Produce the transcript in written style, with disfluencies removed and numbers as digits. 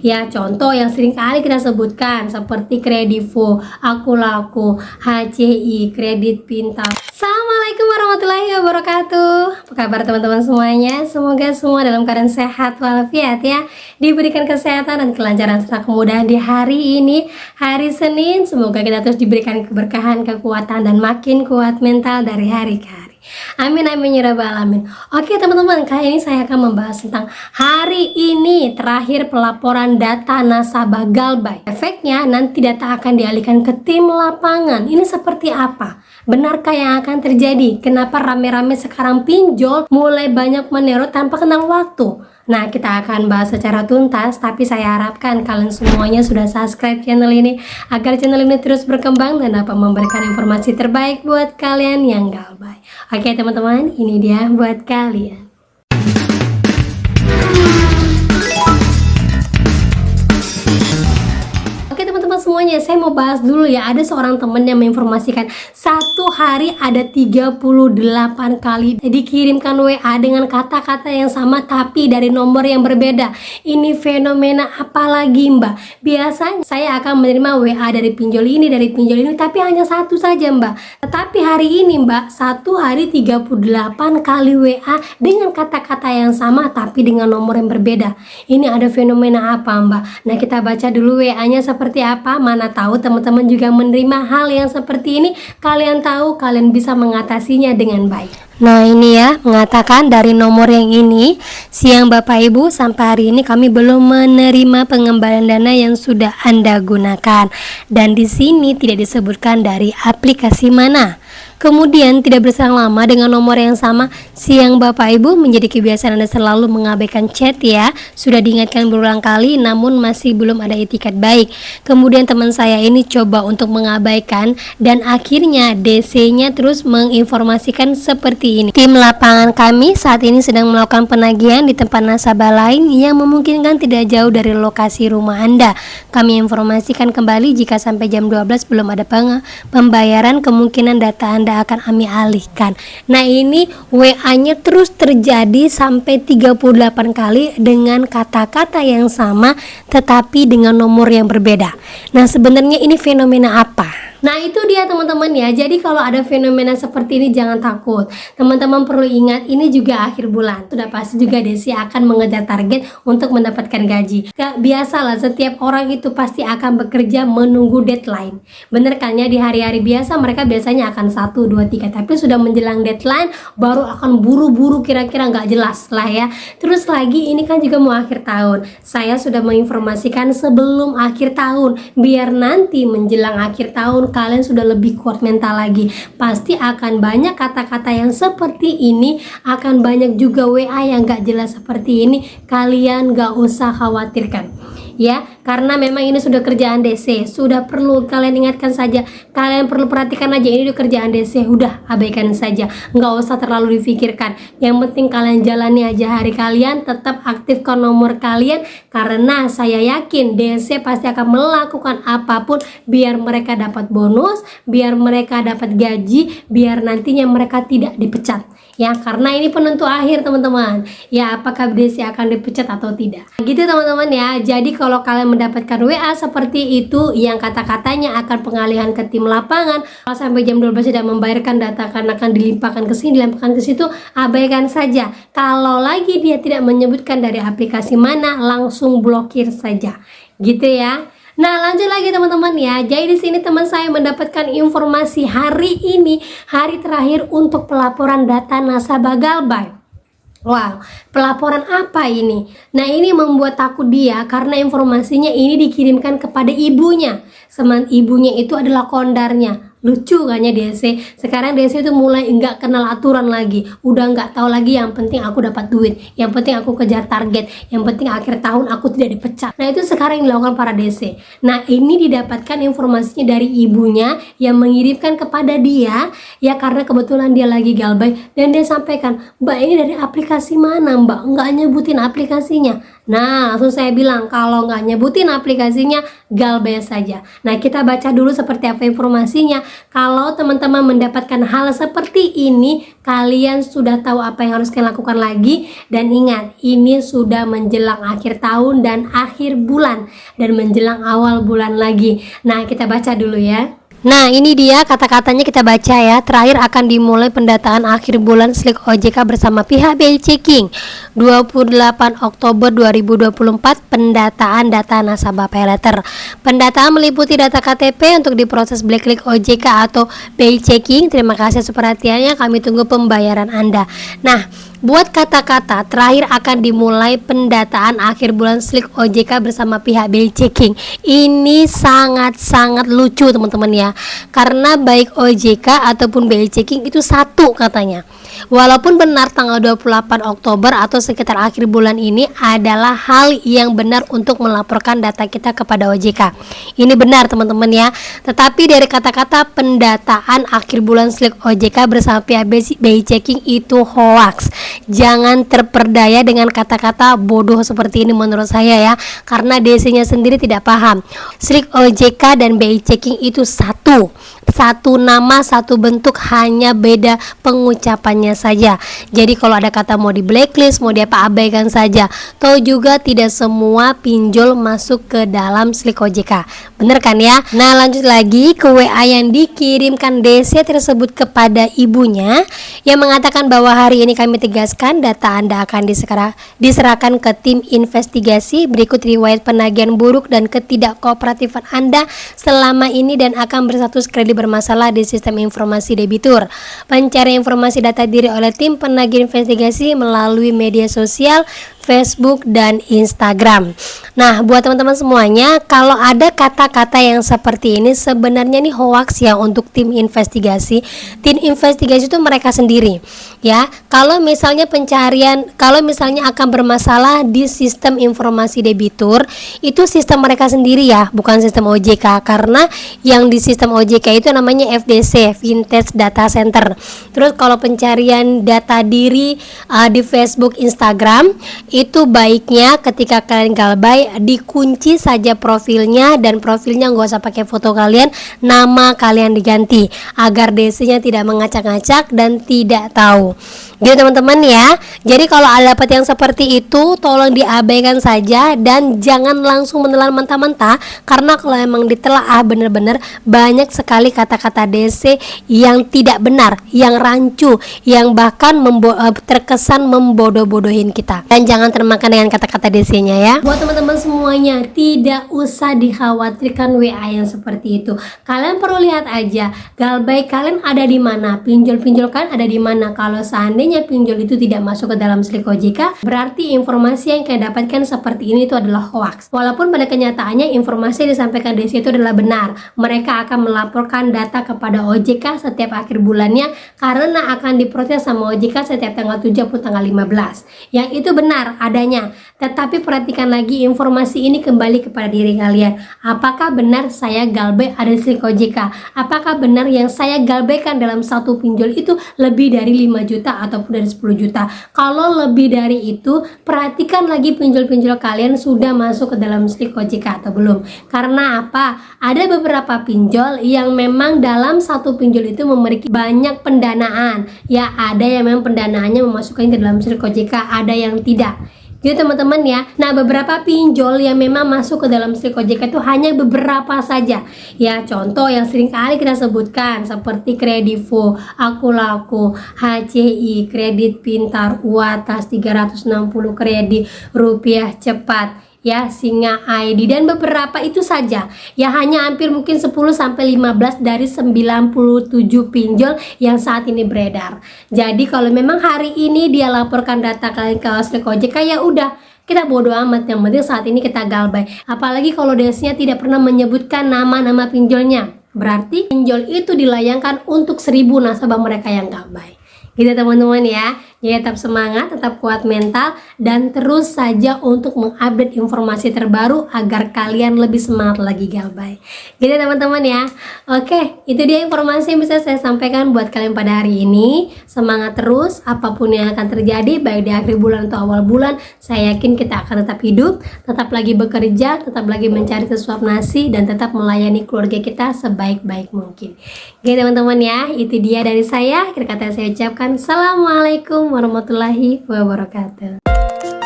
Ya, contoh yang sering kali kita sebutkan seperti Kredivo, Akulaku, HCI, Kredit Pintar. Assalamualaikum warahmatullahi wabarakatuh. Apa kabar teman-teman semuanya? Semoga semua dalam keadaan sehat walafiat ya. Diberikan kesehatan dan kelancaran serta kemudahan di hari ini, hari Senin. Semoga kita terus diberikan keberkahan, kekuatan dan makin kuat mental dari hari ke hari. Amin amin ya rabbal alamin. Oke teman-teman, kali ini saya akan membahas tentang hari ini terakhir pelaporan data nasabah Galbay. Efeknya nanti data akan dialihkan ke tim lapangan. Ini seperti apa? Benarkah yang akan terjadi? Kenapa rame-rame sekarang pinjol mulai banyak menero tanpa kenal waktu? Nah, kita akan bahas secara tuntas, tapi saya harapkan kalian semuanya sudah subscribe channel ini agar channel ini terus berkembang dan dapat memberikan informasi terbaik buat kalian yang Galbay. Oke teman-teman, ini dia buat kalian. Semuanya, saya mau bahas dulu ya. Ada seorang temen yang menginformasikan satu hari ada 38 kali dikirimkan WA dengan kata-kata yang sama tapi dari nomor yang berbeda. Ini fenomena apa lagi mbak? Biasanya saya akan menerima WA dari pinjol ini, tapi hanya satu saja mbak. Tetapi hari ini mbak, satu hari 38 kali WA dengan kata-kata yang sama tapi dengan nomor yang berbeda. Ini ada fenomena apa mbak? Nah, kita baca dulu WA-nya seperti apa. Mana tahu teman-teman juga menerima hal yang seperti ini. Kalian tahu, kalian bisa mengatasinya dengan baik. Nah ini ya, mengatakan dari nomor yang ini, siang Bapak Ibu, sampai hari ini kami belum menerima pengembalian dana yang sudah Anda gunakan. Dan di sini tidak disebutkan dari aplikasi mana. Kemudian tidak berselang lama dengan nomor yang sama, siang Bapak Ibu, menjadi kebiasaan Anda selalu mengabaikan chat ya. Sudah diingatkan berulang kali namun masih belum ada itikat baik. Kemudian teman saya ini coba untuk mengabaikan dan akhirnya DC-nya terus menginformasikan seperti ini. Tim lapangan kami saat ini sedang melakukan penagihan di tempat nasabah lain yang memungkinkan tidak jauh dari lokasi rumah Anda. Kami informasikan kembali jika sampai jam 12 belum ada pembayaran, kemungkinan data Anda akan kami alihkan. Nah ini WA-nya terus terjadi sampai 38 kali dengan kata-kata yang sama tetapi dengan nomor yang berbeda. Nah sebenarnya ini fenomena apa? Nah itu dia teman-teman ya. Jadi kalau ada fenomena seperti ini jangan takut. Teman-teman perlu ingat ini juga akhir bulan. Sudah pasti juga Desi akan mengejar target untuk mendapatkan gaji. Biasalah setiap orang itu pasti akan bekerja menunggu deadline. Bener kan ya, di hari-hari biasa mereka biasanya akan 1, 2, 3. Tapi sudah menjelang deadline baru akan buru-buru kira-kira nggak jelas lah ya. Terus lagi ini kan juga mau akhir tahun. Saya sudah menginformasikan sebelum akhir tahun. Biar nanti menjelang akhir tahun kalian sudah lebih kuat mental lagi. Pasti akan banyak kata-kata yang seperti ini, akan banyak juga WA yang gak jelas seperti ini. Kalian gak usah khawatirkan ya, karena memang ini sudah kerjaan DC. Sudah perlu kalian ingatkan saja, kalian perlu perhatikan aja, ini udah kerjaan DC. Udah abaikan saja, nggak usah terlalu difikirkan. Yang penting kalian jalani aja hari kalian, tetap aktifkan nomor kalian, karena saya yakin DC pasti akan melakukan apapun biar mereka dapat bonus, biar mereka dapat gaji, biar nantinya mereka tidak dipecat ya, karena ini penentu akhir teman-teman ya, apakah DC akan dipecat atau tidak gitu teman-teman ya. Jadi kalau kalian mendapatkan WA seperti itu yang kata-katanya akan pengalihan ke tim lapangan, kalau sampai jam 12 tidak membayarkan data karena akan dilimpahkan ke sini, dilimpahkan ke situ, abaikan saja. Kalau lagi dia tidak menyebutkan dari aplikasi mana, langsung blokir saja gitu ya. Nah lanjut lagi teman-teman ya. Jadi di sini teman saya mendapatkan informasi hari ini hari terakhir untuk pelaporan data nasabah Galbay. Wow, pelaporan apa ini? Nah ini membuat takut dia karena informasinya ini dikirimkan kepada ibunya. Ibunya itu adalah kondarnya. Lucu kan ya DC. Sekarang DC itu mulai nggak kenal aturan lagi. Udah nggak tahu lagi, yang penting aku dapat duit, yang penting aku kejar target, yang penting akhir tahun aku tidak dipecat. Nah itu sekarang yang dilakukan para DC. Nah ini didapatkan informasinya dari ibunya yang mengirimkan kepada dia ya, karena kebetulan dia lagi Galbay dan dia sampaikan, mbak ini dari aplikasi mana mbak? Nggak nyebutin aplikasinya. Nah, langsung saya bilang kalau nggak nyebutin aplikasinya, Galbay saja. Nah, kita baca dulu seperti apa informasinya. Kalau teman-teman mendapatkan hal seperti ini, kalian sudah tahu apa yang harus kalian lakukan lagi. Dan ingat, ini sudah menjelang akhir tahun dan akhir bulan, dan menjelang awal bulan lagi. Nah, kita baca dulu ya. Nah, ini dia kata-katanya, kita baca ya. Terakhir akan dimulai pendataan akhir bulan Slik OJK bersama pihak BI Checking 28 Oktober 2024. Pendataan data nasabah paylater. Pendataan meliputi data KTP untuk diproses Blacklick OJK atau BI Checking. Terima kasih atas perhatiannya, kami tunggu pembayaran Anda. Nah, buat kata-kata terakhir akan dimulai pendataan akhir bulan Slik OJK bersama pihak BI Checking. Ini sangat-sangat lucu teman-teman ya. Karena baik OJK ataupun BI Checking itu satu katanya. Walaupun benar tanggal 28 Oktober atau sekitar akhir bulan ini adalah hal yang benar untuk melaporkan data kita kepada OJK. Ini benar teman-teman ya. Tetapi dari kata-kata pendataan akhir bulan Slik OJK bersama pihak BI Checking itu hoax. Jangan terperdaya dengan kata-kata bodoh seperti ini menurut saya ya. Karena DC-nya sendiri tidak paham. Slik OJK dan BI Checking itu satu nama, satu bentuk, hanya beda pengucapannya saja. Jadi kalau ada kata mau di blacklist, mau diapa, abaikan saja. Toh juga tidak semua pinjol masuk ke dalam Slik OJK. Bener kan ya? Nah, lanjut lagi ke WA yang dikirimkan DC tersebut kepada ibunya yang mengatakan bahwa hari ini kami tegaskan data Anda akan diserahkan ke tim investigasi. Berikut riwayat penagihan buruk dan ketidakkooperatifan Anda selama ini dan akan berstatus kredit bermasalah di sistem informasi debitur. Pencarian informasi data diri oleh tim penagih investigasi melalui media sosial, Facebook dan Instagram. Nah, buat teman-teman semuanya, kalau ada kata-kata yang seperti ini sebenarnya ini hoax ya untuk tim investigasi. Tim investigasi itu mereka sendiri ya. Kalau misalnya akan bermasalah di sistem informasi debitur, itu sistem mereka sendiri ya, bukan sistem OJK. Karena yang di sistem OJK itu namanya FDC, Vintage Data Center. Terus kalau pencarian data diri di Facebook, Instagram, itu baiknya ketika kalian Galbay dikunci saja profilnya, dan profilnya nggak usah pakai foto kalian, nama kalian diganti agar DC-nya tidak mengacak-ngacak dan tidak tahu. Gitu teman-teman ya. Jadi kalau ada dapat yang seperti itu, tolong diabaikan saja dan jangan langsung menelan mentah-mentah, karena kalau emang ditelaah bener-bener banyak sekali kata-kata DC yang tidak benar, yang rancu, yang bahkan terkesan membodoh-bodohin kita. Dan jangan termakan dengan kata-kata DC-nya ya. Buat teman-teman semuanya, tidak usah dikhawatirkan WA yang seperti itu. Kalian perlu lihat aja Galbay kalian ada di mana, pinjol-pinjol kan ada di mana. Kalau seandainya pinjol itu tidak masuk ke dalam Slik OJK, berarti informasi yang kalian dapatkan seperti ini itu adalah hoax. Walaupun pada kenyataannya informasi yang disampaikan DC itu adalah benar. Mereka akan melaporkan data kepada OJK setiap akhir bulannya karena akan diproses sama OJK setiap tanggal 7 atau tanggal 15. Yang itu benar adanya. Tetapi perhatikan lagi informasi ini kembali kepada diri kalian. Apakah benar saya Galbay ada di Slik OJK? Apakah benar yang saya galbaykan dalam satu pinjol itu lebih dari 5 juta ataupun dari 10 juta? Kalau lebih dari itu, perhatikan lagi pinjol-pinjol kalian sudah masuk ke dalam Slik OJK atau belum. Karena apa? Ada beberapa pinjol yang memang dalam satu pinjol itu memiliki banyak pendanaan. Ya, ada yang memang pendanaannya memasukkan ke dalam Slik OJK, ada yang tidak. Gitu teman-teman ya. Nah, beberapa pinjol yang memang masuk ke dalam Slik OJK itu hanya beberapa saja. Ya, contoh yang sering kali kita sebutkan seperti Kredivo, Akulaku, HCI, Kredit Pintar, Uatas 360 Kredit, Rupiah Cepat, ya, Singa ID, dan beberapa itu saja. Ya, hanya hampir mungkin 10 sampai 15 dari 97 pinjol yang saat ini beredar. Jadi kalau memang hari ini dia laporkan data kalian ke Slik OJK, ya udah, kita bodo amat, yang penting saat ini kita Galbay. Apalagi kalau DC-nya tidak pernah menyebutkan nama-nama pinjolnya, berarti pinjol itu dilayangkan untuk 1000 nasabah mereka yang Galbay. Gitu teman-teman ya. Jadi tetap semangat, tetap kuat mental, dan terus saja untuk mengupdate informasi terbaru agar kalian lebih semangat lagi galbay. Gitu teman-teman ya. Oke, itu dia informasi yang bisa saya sampaikan buat kalian pada hari ini. Semangat terus, apapun yang akan terjadi, baik di akhir bulan atau awal bulan, saya yakin kita akan tetap hidup, tetap lagi bekerja, tetap lagi mencari sesuap nasi, dan tetap melayani keluarga kita sebaik-baik mungkin. Oke teman-teman ya, itu dia dari saya. Akhir kata saya ucapkan Assalamualaikum warahmatullahi wabarakatuh.